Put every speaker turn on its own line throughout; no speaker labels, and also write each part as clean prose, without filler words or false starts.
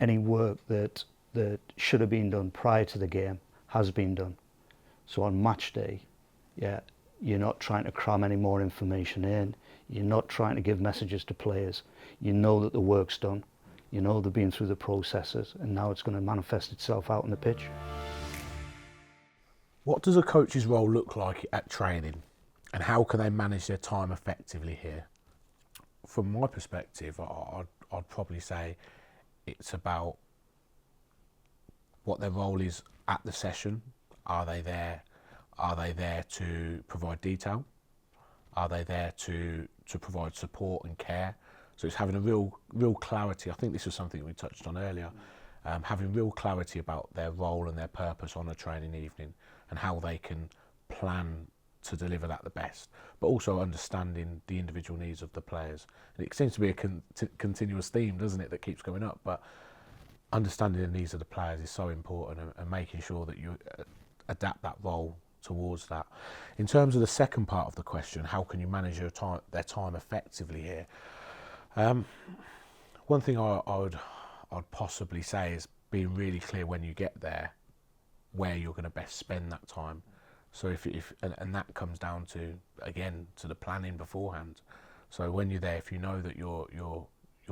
any work that should have been done prior to the game has been done. So on match day, yeah, you're not trying to cram any more information in. You're not trying to give messages to players. You know that the work's done. You know they've been through the processes, and now it's going to manifest itself out on the pitch.
What does a coach's role look like at training, and how can they manage their time effectively here? From my perspective, I'd probably say it's about what their role is at the session. Are they there? Are they there to provide detail? Are they there to provide support and care? So it's having a real clarity. I think this was something we touched on earlier. Having real clarity about their role and their purpose on a training evening and how they can plan to deliver that the best, but also understanding the individual needs of the players. And it seems to be a continuous theme, doesn't it, that keeps going up, but understanding the needs of the players is so important, and making sure that you adapt that role towards that. In terms of the second part of the question, how can you manage their time effectively here? One thing I'd possibly say is being really clear when you get there where you're going to best spend that time. So and that comes down to, again, to the planning beforehand. So when you're there, if you know that your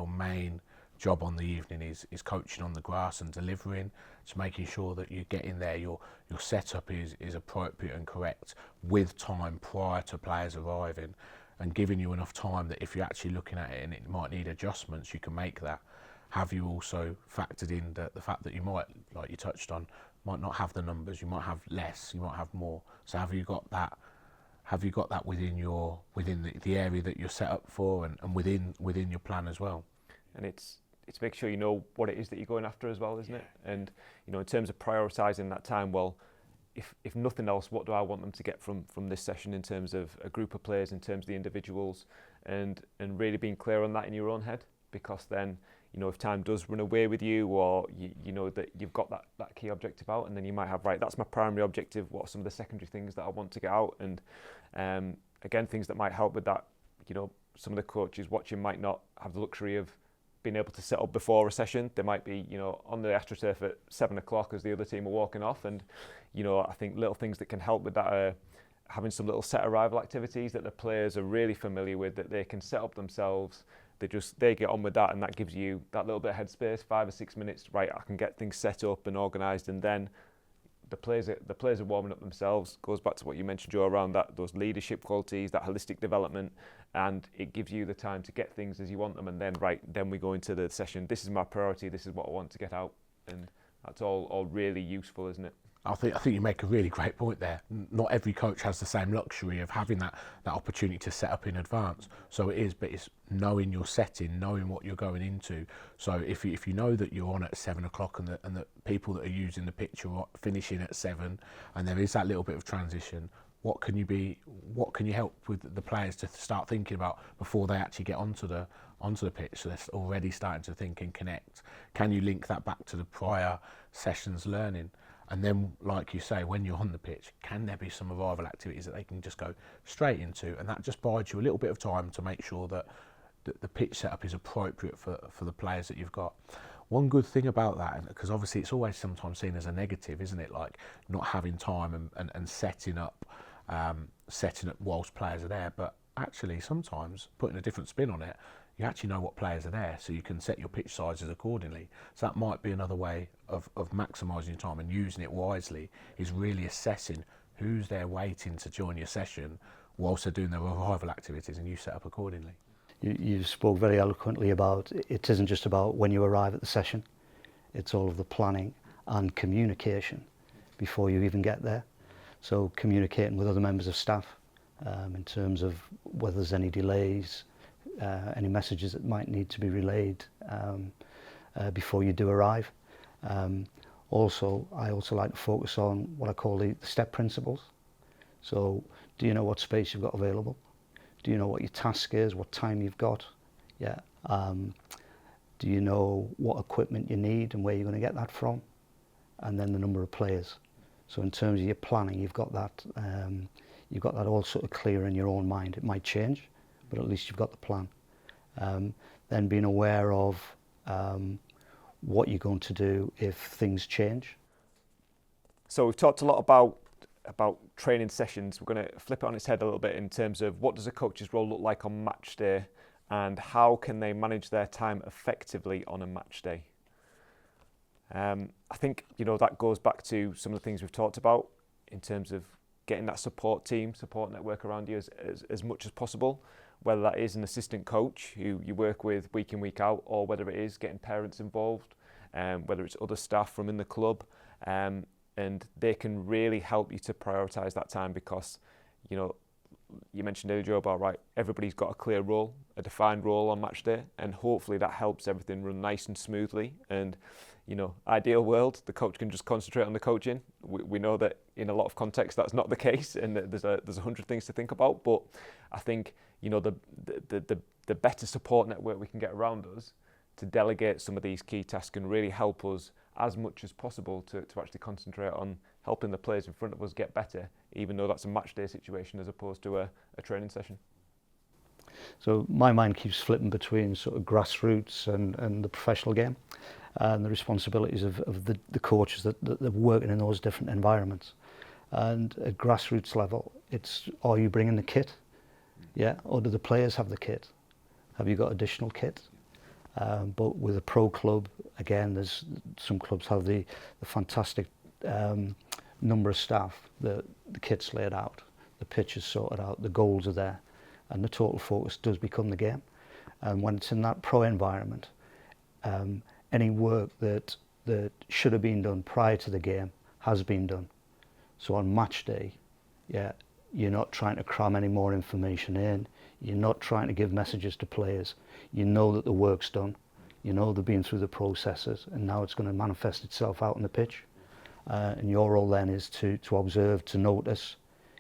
main job on the evening is coaching on the grass and delivering, it's making sure that you get in there, your setup is appropriate and correct with time prior to players arriving, and giving you enough time that if you're actually looking at it and it might need adjustments, you can make that. Have you also factored in the fact that you might, like you touched on, might not have the numbers, you might have less, you might have more. So have you got that within the area that you're set up for, and within your plan as well?
And it's make sure you know what it is that you're going after as well, isn't it? And in terms of prioritising that time, well, if nothing else, what do I want them to get from this session in terms of a group of players, in terms of the individuals, and really being clear on that in your own head, because then if time does run away with you, or you know that you've got that key objective out, and then you might have, right, that's my primary objective, what are some of the secondary things that I want to get out? And again, things that might help with that, some of the coaches watching might not have the luxury of being able to set up before a session. They might be on the AstroTurf at 7 o'clock as the other team are walking off, and I think little things that can help with that are having some little set arrival activities that the players are really familiar with, that they can set up themselves. They get on with that, and that gives you that little bit of headspace, 5 or 6 minutes, right, I can get things set up and organised, and then the players are warming up themselves. Goes back to what you mentioned, Joe, around those leadership qualities, that holistic development, and it gives you the time to get things as you want them, and then we go into the session. This is my priority, this is what I want to get out, and that's all really useful, isn't it?
I think you make a really great point there. Not every coach has the same luxury of having that opportunity to set up in advance. So it is, but it's knowing your setting, knowing what you're going into. So if you know that you're on at 7 o'clock and the people that are using the pitch are finishing at 7, and there is that little bit of transition, what can you help with the players to start thinking about before they actually get onto the pitch? So they're already starting to think and connect. Can you link that back to the prior sessions learning? And then, like you say, when you're on the pitch, can there be some arrival activities that they can just go straight into? And that just buys you a little bit of time to make sure that the pitch setup is appropriate for the players that you've got. One good thing about that, because obviously it's always sometimes seen as a negative, isn't it? Like not having time and setting up whilst players are there. But actually, sometimes putting a different spin on it, you actually know what players are there, so you can set your pitch sizes accordingly. So that might be another way of maximising your time and using it wisely, is really assessing who's there waiting to join your session whilst they're doing their arrival activities, and you set up accordingly.
You spoke very eloquently about it isn't just about when you arrive at the session, it's all of the planning and communication before you even get there. So communicating with other members of staff in terms of whether there's any delays, any messages that might need to be relayed before you do arrive. I also like to focus on what I call the step principles. So do you know what space you've got available? Do you know what your task is, what time you've got? Yeah. Do you know what equipment you need and where you're going to get that from? And then the number of players. So in terms of your planning, you've got that all sort of clear in your own mind. It might change, but at least you've got the plan. Then being aware of what you're going to do if things change.
So we've talked a lot about training sessions. We're going to flip it on its head a little bit in terms of what does a coach's role look like on match day, and how can they manage their time effectively on a match day. I think that goes back to some of the things we've talked about in terms of getting that support network around you as much as possible, whether that is an assistant coach who you work with week in, week out, or whether it is getting parents involved, whether it's other staff from in the club, and they can really help you to prioritise that time, because you mentioned earlier, Joe, about everybody's got a clear role, a defined role on match day, and hopefully that helps everything run nice and smoothly. And ideal world, the coach can just concentrate on the coaching. We know that in a lot of contexts that's not the case, and that there's 100 things to think about. But I think the better support network we can get around us to delegate some of these key tasks can really help us as much as possible to actually concentrate on helping the players in front of us get better, even though that's a match day situation as opposed to a training session.
So my mind keeps flipping between sort of grassroots and the professional game, and the responsibilities of the coaches that are working in those different environments. And at grassroots level, it's, are you bringing the kit? Yeah, or do the players have the kit? Have you got additional kit? But with a pro club, again, there's some clubs have the fantastic number of staff, the kit's laid out, the pitch is sorted out, the goals are there, and the total focus does become the game. And when it's in that pro environment, any work that should have been done prior to the game has been done. So on match day, yeah, you're not trying to cram any more information in. You're not trying to give messages to players. You know that the work's done. You know they've been through the processes, and now it's going to manifest itself out on the pitch. And your role then is to observe, to notice,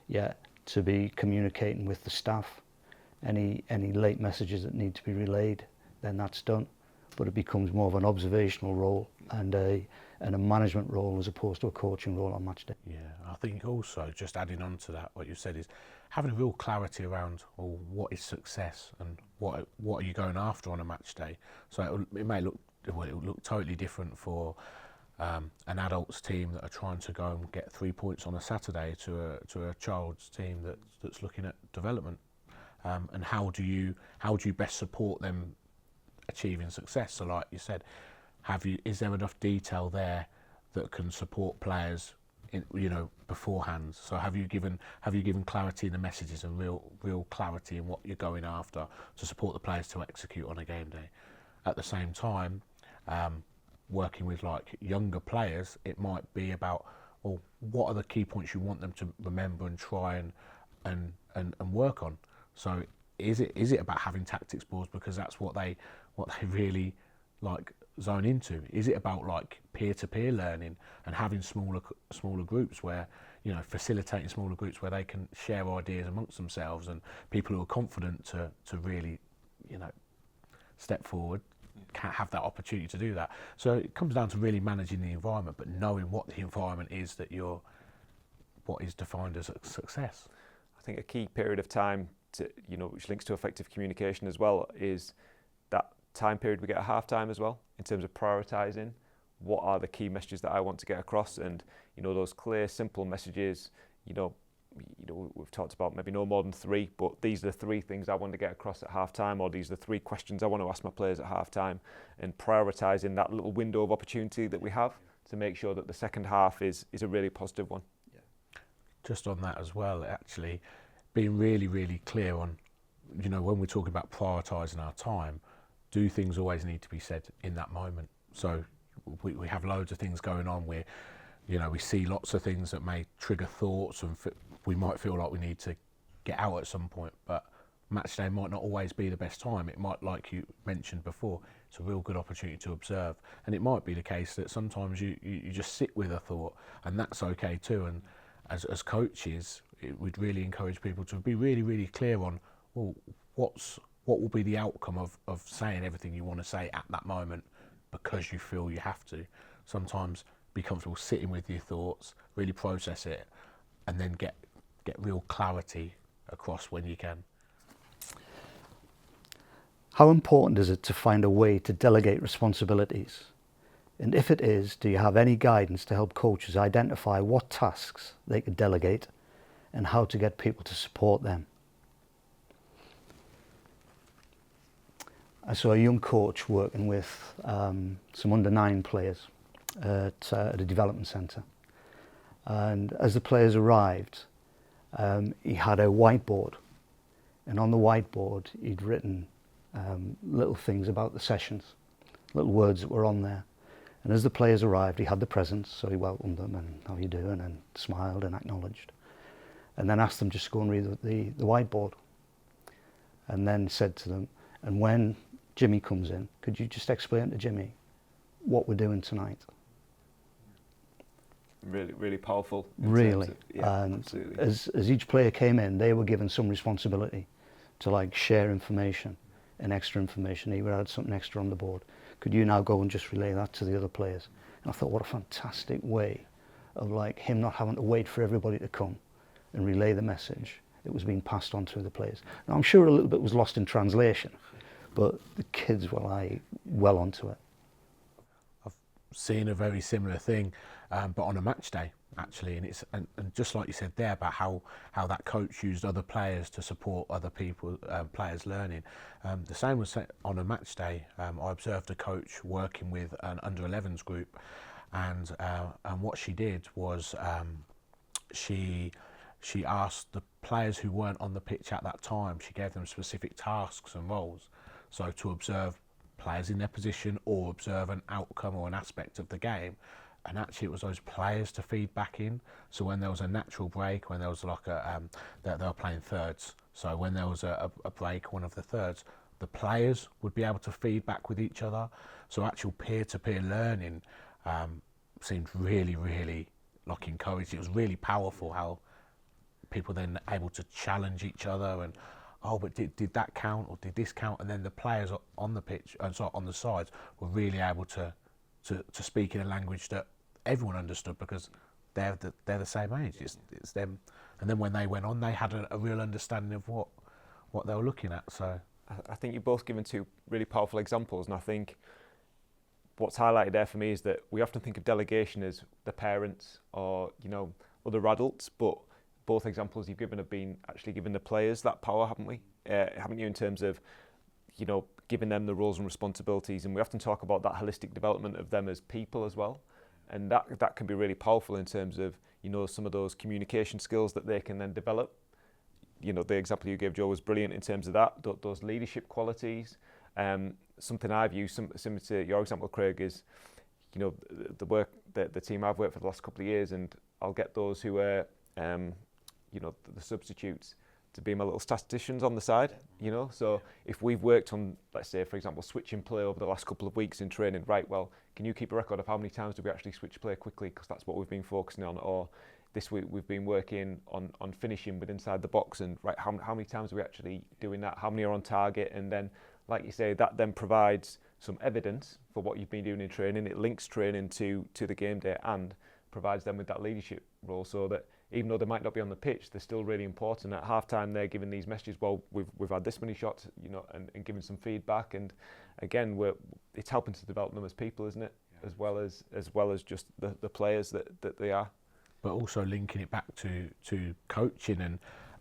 yeah, to be communicating with the staff. Any late messages that need to be relayed, then that's done. But it becomes more of an observational role and a management role as opposed to a coaching role on match day.
Yeah, I think also, just adding on to that, what you said is having a real clarity around what is success and what are you going after on a match day. So it may look, it will look totally different for an adults team that are trying to go and get 3 points on a Saturday to a child's team that's looking at development. And how do you best support them achieving success? So like you said, is there enough detail there that can support players beforehand? So have you given clarity in the messages and real clarity in what you're going after to support the players to execute on a game day? At the same time, working with like younger players, it might be about, well, what are the key points you want them to remember and try and work on? So is it about having tactics boards because that's what they really like zone into? Is it about like peer-to-peer learning and having smaller groups where, facilitating smaller groups where they can share ideas amongst themselves, and people who are confident to really, step forward can have that opportunity to do that. So it comes down to really managing the environment, but knowing what the environment is that what is defined as a success.
I think a key period of time to, which links to effective communication as well, is that time period we get at half time as well, in terms of prioritising what are the key messages that I want to get across, and those clear, simple messages. We've talked about maybe no more than 3, but these are the 3 things I want to get across at half time, or these are the 3 questions I want to ask my players at half time, and prioritising that little window of opportunity that we have to make sure that the second half is a really positive one.
Yeah. Just on that as well, actually being really, really clear on, when we're talking about prioritising our time, do things always need to be said in that moment? So we have loads of things going on where, we see lots of things that may trigger thoughts, and we might feel like we need to get out at some point, but match day might not always be the best time. It might, like you mentioned before, it's a real good opportunity to observe, and it might be the case that sometimes you just sit with a thought, and that's okay too. And as coaches, we'd really encourage people to be really, really clear on, well, what will be the outcome of saying everything you want to say at that moment because you feel you have to. Sometimes be comfortable sitting with your thoughts, really process it, and then get real clarity across when you can.
How important is it to find a way to delegate responsibilities And if it is, do you have any guidance to help coaches identify what tasks they could delegate and how to get people to support them? I saw a young coach working with some under-9 players at a development centre. And as the players arrived, he had a whiteboard. And on the whiteboard, he'd written little things about the sessions, little words that were on there. And as the players arrived, he had the presents, so he welcomed them and how you doing, and smiled and acknowledged. And then asked them just to go and read the whiteboard. And then said to them, and when Jimmy comes in, could you just explain to Jimmy what we're doing tonight?
Really, really powerful.
Really.
And
absolutely. As each player came in, they were given some responsibility to like share information and extra information. He would add something extra on the board. Could you now go and just relay that to the other players? And I thought, what a fantastic way of like him not having to wait for everybody to come and relay the message. It was being passed on to the players. Now I'm sure a little bit was lost in translation, but the kids were like well onto it.
I've seen a very similar thing, but on a match day actually, and just like you said there about how that coach used other players to support other people, players learning. The same was on a match day. I observed a coach working with an under-11s group, and what she did was she asked the players who weren't on the pitch at that time. She gave them specific tasks and roles, so to observe players in their position or observe an outcome or an aspect of the game. And actually it was those players to feed back in. So when there was a natural break, when there was like they were playing thirds. So when there was a break, one of the thirds, the players would be able to feed back with each other. So actual peer-to-peer learning seemed really, really like encouraged. It was really powerful how people then able to challenge each other and, oh, but did that count or did this count? And then the players on the pitch, sorry, on the sides, were really able to speak in a language that everyone understood because they're the same age. It's them. And then when they went on, they had a real understanding of what they were looking at. So
I think you've both given two really powerful examples, and I think what's highlighted there for me is that we often think of delegation as the parents or other adults, but both examples you've given have been actually giving the players that power, haven't we? Haven't you, in terms of giving them the roles and responsibilities? And we often talk about that holistic development of them as people as well, and that can be really powerful in terms of some of those communication skills that they can then develop. The example you gave, Joe, was brilliant in terms of that, those leadership qualities. Something I've used, similar to your example, Craig, is the work that the team I've worked for the last couple of years, and I'll get those who are the substitutes to be my little statisticians on the side, So if we've worked on, let's say, for example, switching play over the last couple of weeks in training, right, well, can you keep a record of how many times do we actually switch play quickly? Because that's what we've been focusing on. Or this week we've been working on finishing with inside the box, and right, how many times are we actually doing that? How many are on target? And then, like you say, that then provides some evidence for what you've been doing in training. It links training to the game day and provides them with that leadership role, so that even though they might not be on the pitch, they're still really important. At half-time, they're giving these messages, well, we've had this many shots, and giving some feedback. And again, it's helping to develop them as people, isn't it? Yeah. As well as just the players that they are.
But also linking it back to coaching and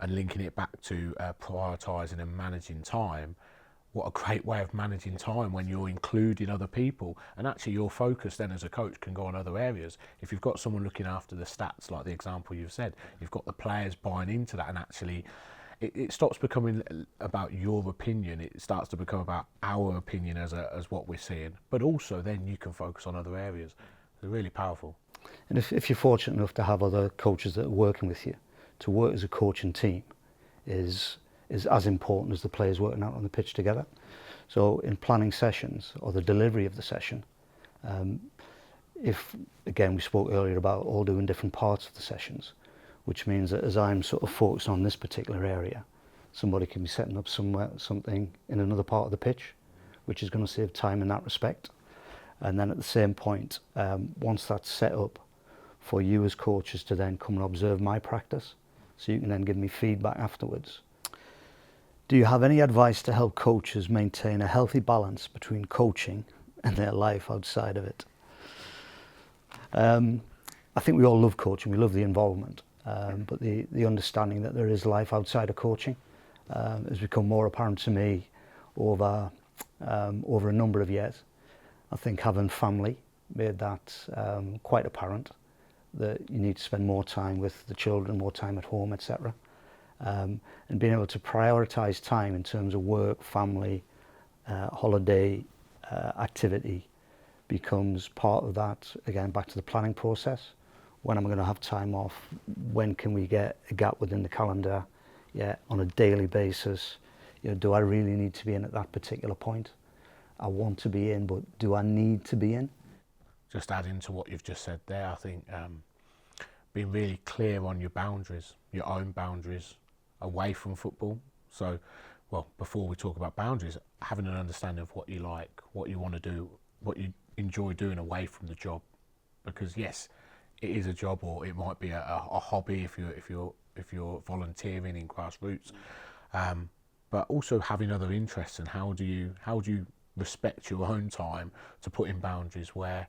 linking it back to prioritising and managing time. What a great way of managing time when you're including other people, and actually your focus then as a coach can go on other areas. If you've got someone looking after the stats, like the example you've said, you've got the players buying into that, and actually it stops becoming about your opinion. It starts to become about our opinion as what we're seeing, but also then you can focus on other areas. They're really powerful.
And if you're fortunate enough to have other coaches that are working with you, to work as a coaching team is as important as the players working out on the pitch together. So in planning sessions or the delivery of the session, if, again, we spoke earlier about all doing different parts of the sessions, which means that as I'm sort of focused on this particular area, somebody can be setting up something in another part of the pitch, which is going to save time in that respect. And then at the same point, once that's set up for you as coaches to then come and observe my practice, so you can then give me feedback afterwards. Do you have any advice to help coaches maintain a healthy balance between coaching and their life outside of it? I think we all love coaching, we love the involvement, but the understanding that there is life outside of coaching has become more apparent to me over a number of years. I think having family made that quite apparent, that you need to spend more time with the children, more time at home, etc. And being able to prioritise time in terms of work, family, holiday, activity becomes part of that, again, back to the planning process. When am I going to have time off? When can we get a gap within the calendar? Yeah, on a daily basis. You know, do I really need to be in at that particular point? I want to be in, but do I need to be in?
Just adding to what you've just said there, I think being really clear on your boundaries, your own boundaries away from football. So, well, before we talk about boundaries, having an understanding of what you like, what you want to do, what you enjoy doing away from the job. Because yes, it is a job, or it might be a hobby if you're volunteering in grassroots, but also having other interests. And how do you respect your own time to put in boundaries where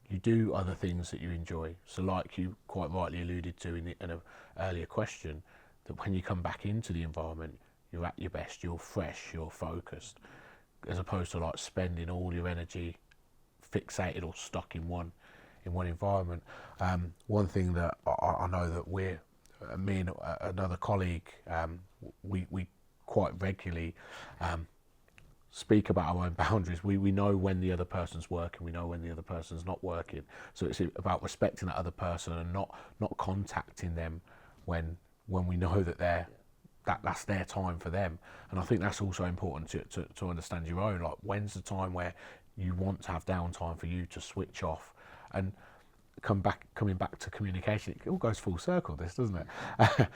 you do other things that you enjoy? So, like you quite rightly alluded to in an earlier question, that when you come back into the environment, you're at your best, you're fresh, you're focused, as opposed to like spending all your energy fixated or stuck in one environment. One thing that I know that me and another colleague, we quite regularly speak about our own boundaries. We know when the other person's working, we know when the other person's not working. So it's about respecting that other person and not contacting them when we know that that's their time for them. And I think that's also important to understand your own. Like, when's the time where you want to have downtime for you to switch off? And coming back to communication, it all goes full circle, this, doesn't it?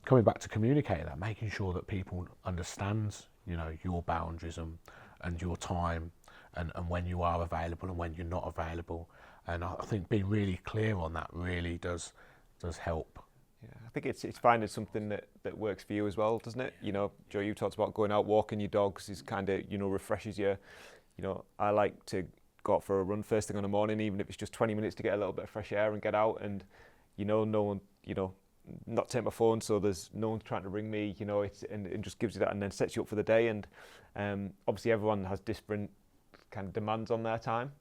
Coming back to communicating that, making sure that people understand, you know, your boundaries and your time, and when you are available and when you're not available. And I think being really clear on that really does help.
Yeah, I think it's finding something that works for you as well, doesn't it? You know, Joe, you talked about going out walking your dogs is kind of, you know, refreshes you. You know, I like to go out for a run first thing in the morning, even if it's just 20 minutes to get a little bit of fresh air and get out, and, you know, no one, you know, not take my phone, so there's no one trying to ring me, you know, and it just gives you that and then sets you up for the day. And obviously everyone has different kind of demands on their time,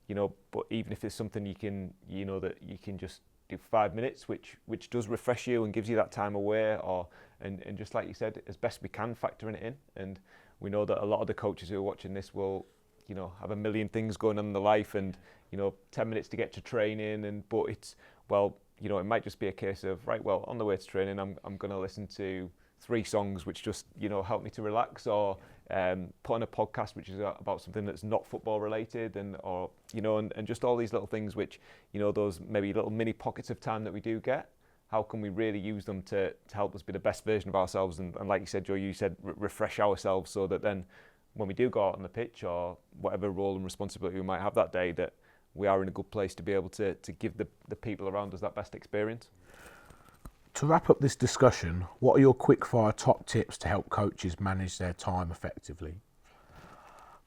you know, but even if there's something you can, you know, that you can just do 5 minutes, which does refresh you and gives you that time away, or and just like you said, as best we can, factoring it in. And we know that a lot of the coaches who are watching this will, you know, have a million things going on in their life, and, you know, 10 minutes to get to training, but it's, well, you know, it might just be a case of, right, well, on the way to training, I'm going to listen to 3 songs which just, you know, help me to relax, or put on a podcast which is about something that's not football related, or, you know, and just all these little things which, you know, those maybe little mini pockets of time that we do get, how can we really use them to help us be the best version of ourselves? And like you said, Joe, you said refresh ourselves, so that then when we do go out on the pitch, or whatever role and responsibility we might have that day, that we are in a good place to be able to give the people around us that best experience.
To wrap up this discussion, what are your quick-fire top tips to help coaches manage their time effectively?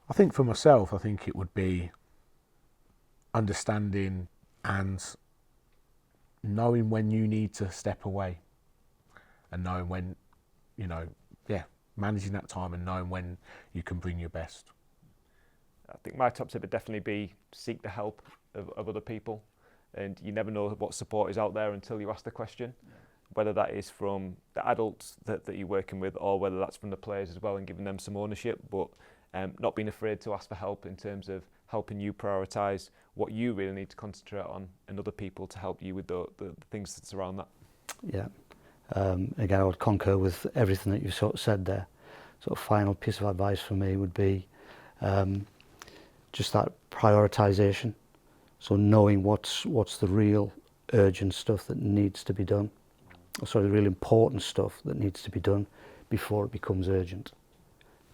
I think for myself, I think it would be understanding and knowing when you need to step away, and knowing when, you know, managing that time and knowing when you can bring your best.
I think my top tip would definitely be seek the help of other people, and you never know what support is out there until you ask the question, whether that is from the adults that you're working with, or whether that's from the players as well, and giving them some ownership, but not being afraid to ask for help in terms of helping you prioritise what you really need to concentrate on, and other people to help you with the things that surround that.
Yeah. Again, I would concur with everything that you sort of said there. Sort of final piece of advice for me would be just that prioritisation. So knowing what's the real urgent stuff that needs to be done, sorry, the real important stuff that needs to be done before it becomes urgent.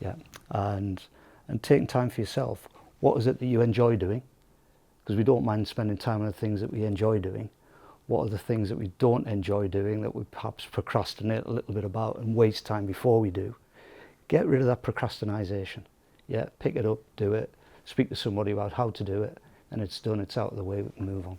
Yeah, and taking time for yourself. What is it that you enjoy doing? Because we don't mind spending time on the things that we enjoy doing. What are the things that we don't enjoy doing that we perhaps procrastinate a little bit about and waste time before we do? Get rid of that procrastination. Yeah, pick it up, do it, speak to somebody about how to do it, and it's done, it's out of the way, we can move on.